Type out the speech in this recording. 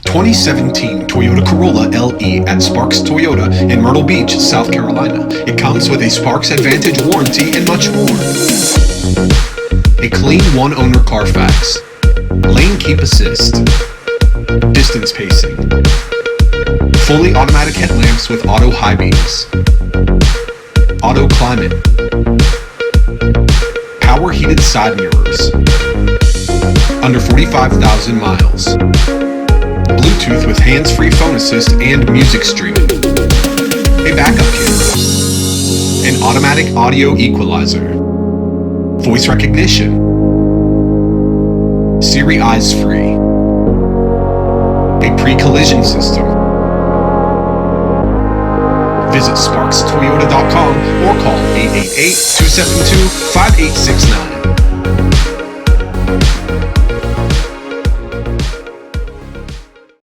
2017 Toyota Corolla LE at Sparks Toyota in Myrtle Beach, South Carolina. It comes with a Sparks Advantage warranty and much more. A clean one-owner CARFAX, lane keep assist, distance pacing, fully automatic headlamps with auto high beams, auto climate, power heated side mirrors, under 45,000 miles, Bluetooth with hands-free phone assist and music streaming, a backup camera, an automatic audio equalizer, voice recognition, SIRI eyes free, a pre-collision system. Visit sparkstoyota.com or call 888-272-5869.